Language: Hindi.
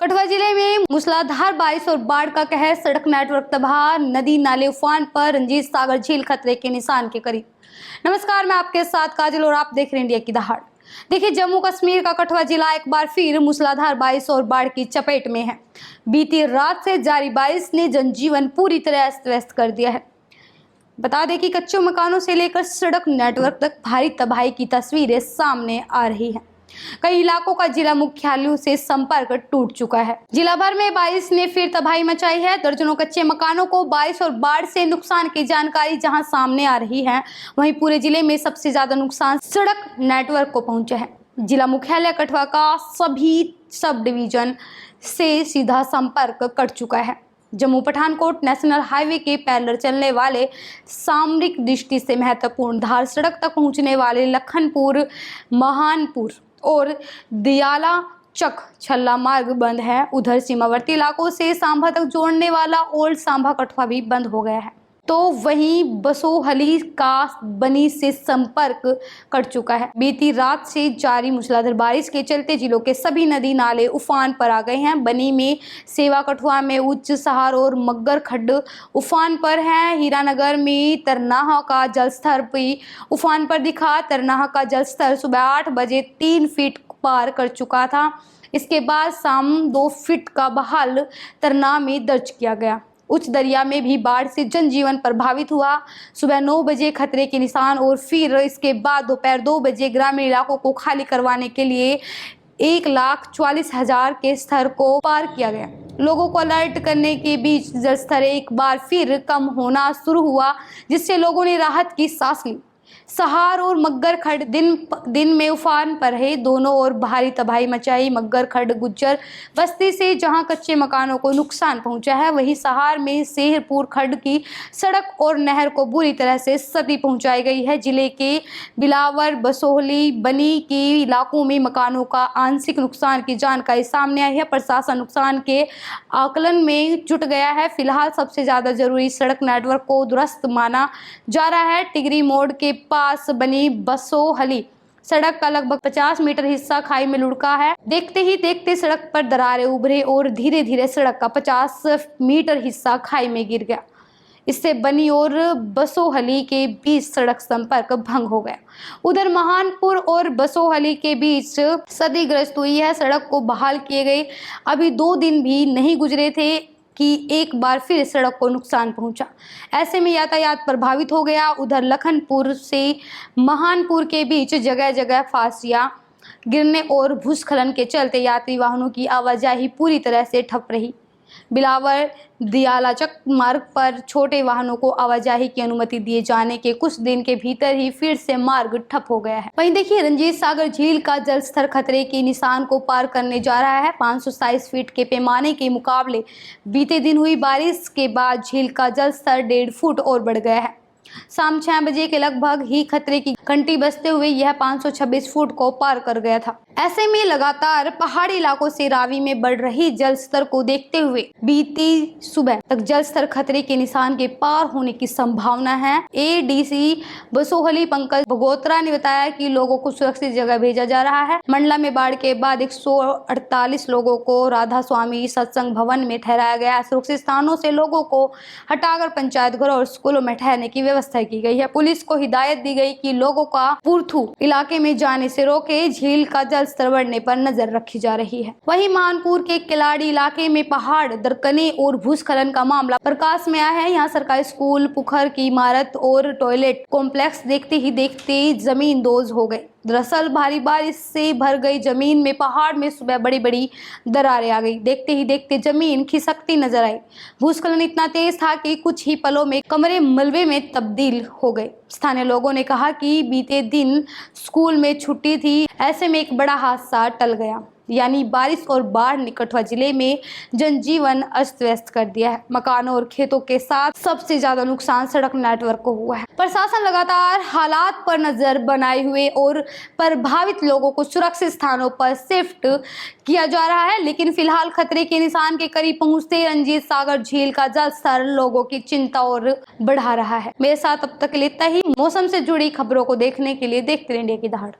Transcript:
कठुआ जिले में मूसलाधार बारिश और बाढ़ का कहर, सड़क नेटवर्क तबाह, नदी नाले उफान पर, रंजीत सागर झील खतरे के निशान के करीब। नमस्कार, मैं आपके साथ काजल और आप देख रहे हैं इंडिया की दहाड़। देखिए, जम्मू कश्मीर का कठुआ जिला एक बार फिर मूसलाधार बारिश और बाढ़ की चपेट में है। बीती रात से जारी बारिश ने जनजीवन पूरी तरह अस्त व्यस्त कर दिया है। बता दें कि कच्चे मकानों से लेकर सड़क नेटवर्क तक भारी तबाही की तस्वीरें सामने आ रही हैं। कई इलाकों का जिला मुख्यालयों से संपर्क टूट चुका है। जिला भर में बारिश ने फिर तबाही मचाई है। दर्जनों कच्चे मकानों को बारिश और बाढ़ से नुकसान की जानकारी जहां सामने आ रही है, वहीं पूरे जिले में सबसे ज्यादा नुकसान सड़क नेटवर्क को पहुंचा है। जिला मुख्यालय कठुआ का सभी सब डिवीजन से सीधा संपर्क कट चुका है। जम्मू पठानकोट नेशनल हाईवे के पैरेलल चलने वाले सामरिक दृष्टि से महत्वपूर्ण धार सड़क तक पहुंचने वाले लखनपुर, महानपुर और दियाला चक छल्ला मार्ग बंद है। उधर सीमावर्ती इलाकों से सांभा तक जोड़ने वाला ओल्ड सांभा कठुआ भी बंद हो गया है। तो वहीं बसोहली का बनी से संपर्क कट चुका है। बीती रात से जारी मूसलाधार बारिश के चलते जिलों के सभी नदी नाले उफान पर आ गए हैं। बनी में सेवा, कठुआ में उच्च सहार और मग्गर खड्ड उफान पर है। हीरानगर में तरनाहा का जलस्तर भी उफान पर दिखा। तरनाहा का जलस्तर सुबह 8 बजे 3 फीट पार कर चुका था। इसके बाद शाम 2 फीट का बहाल तरनाह में दर्ज किया गया। उच्च दरिया में भी बाढ़ से जनजीवन प्रभावित हुआ। सुबह 9 बजे खतरे के निशान और फिर इसके बाद दोपहर 2 बजे ग्रामीण इलाकों को खाली करवाने के लिए 1,44,000 के स्तर को पार किया गया। लोगों को अलर्ट करने के बीच जलस्तर एक बार फिर कम होना शुरू हुआ, जिससे लोगों ने राहत की सांस ली। सहार और मग्गर खड्ड दिन में उफान पर है। दोनों ओर भारी तबाही मचाई। मग्गर खड्ड गुज्जर बस्ती से जहां कच्चे मकानों को नुकसान पहुंचा है, वहीं सहार में सेहरपुर खड्ड की सड़क और नहर को बुरी तरह से क्षति पहुंचाई गई है। जिले के बिलावर, बसोहली, बनी के इलाकों में मकानों का आंशिक नुकसान की जानकारी सामने आई है। प्रशासन नुकसान के आकलन में जुट गया है। फिलहाल सबसे ज्यादा जरूरी सड़क नेटवर्क को दुरुस्त माना जा रहा है। टिगरी मोड़ के पास बनी बसोहली सड़क का लगभग 50 मीटर हिस्सा खाई में लुढ़का है। देखते ही देखते सड़क पर दरारें उभरे और धीरे धीरे सड़क का 50 मीटर हिस्सा खाई में गिर गया। इससे बनी और बसोहली के बीच सड़क संपर्क भंग हो गया। उधर महानपुर और बसोहली के बीच क्षतिग्रस्त हुई है। सड़क को बहाल किए गए अभी 2 दिन भी नहीं गुजरे थे कि एक बार फिर सड़क को नुकसान पहुंचा। ऐसे में यातायात प्रभावित हो गया। उधर लखनपुर से महानपुर के बीच जगह जगह फासियां गिरने और भूस्खलन के चलते यात्री वाहनों की आवाजाही पूरी तरह से ठप रही। बिलावर दियालाचक मार्ग पर छोटे वाहनों को आवाजाही की अनुमति दिए जाने के कुछ दिन के भीतर ही फिर से मार्ग ठप हो गया है। वहीं देखिए, रंजीत सागर झील का जलस्तर खतरे के निशान को पार करने जा रहा है। 527 फीट के पैमाने के मुकाबले बीते दिन हुई बारिश के बाद झील का जलस्तर 1.5 फुट और बढ़ गया है। शाम 6 बजे के लगभग ही खतरे की घंटी बजते हुए यह 526 फुट को पार कर गया था। ऐसे में लगातार पहाड़ी इलाकों से रावी में बढ़ रही जल स्तर को देखते हुए बीती सुबह तक जल स्तर खतरे के निशान के पार होने की संभावना है। एडीसी बसोहली पंकज भगोत्रा ने बताया कि लोगों को सुरक्षित जगह भेजा जा रहा है। मंडला में बाढ़ के बाद 148 लोगों को राधा स्वामी सत्संग भवन में ठहराया गया। सुरक्षित स्थानों से लोगों को हटाकर पंचायत घर और स्कूलों में ठहरने की व्यवस्था की गई है। पुलिस को हिदायत दी गई कि लोगों का पुरथू इलाके में जाने से रोके। झील का जल स्तर बढ़ने पर नजर रखी जा रही है। वहीं मानपुर के किलाड़ी इलाके में पहाड़ दरकने और भूस्खलन का मामला प्रकाश में आया है। यहाँ सरकारी स्कूल, पुखर की इमारत और टॉयलेट कॉम्प्लेक्स देखते ही देखते जमीन दोज हो गए। दरअसल भारी बारिश से भर गई जमीन में पहाड़ में सुबह बड़ी बड़ी दरारें आ गई। देखते ही देखते जमीन खिसकती नजर आई। भूस्खलन इतना तेज था कि कुछ ही पलों में कमरे मलबे में तब्दील हो गए। स्थानीय लोगों ने कहा कि बीते दिन स्कूल में छुट्टी थी। ऐसे में एक बड़ा हादसा टल गया। यानी बारिश और बाढ़ ने कठुआ जिले में जनजीवन अस्त व्यस्त कर दिया है। मकानों और खेतों के साथ सबसे ज्यादा नुकसान सड़क नेटवर्क को हुआ है। प्रशासन लगातार हालात पर नजर बनाए हुए और प्रभावित लोगों को सुरक्षित स्थानों पर शिफ्ट किया जा रहा है, लेकिन फिलहाल खतरे के निशान के करीब पहुंचते रंजीत सागर झील का जलस्तर लोगों की चिंता और बढ़ा रहा है। मेरे साथ अब तक इतना ही। मौसम से जुड़ी खबरों को देखने के लिए देखते रहिए इंडिया की दहाड़।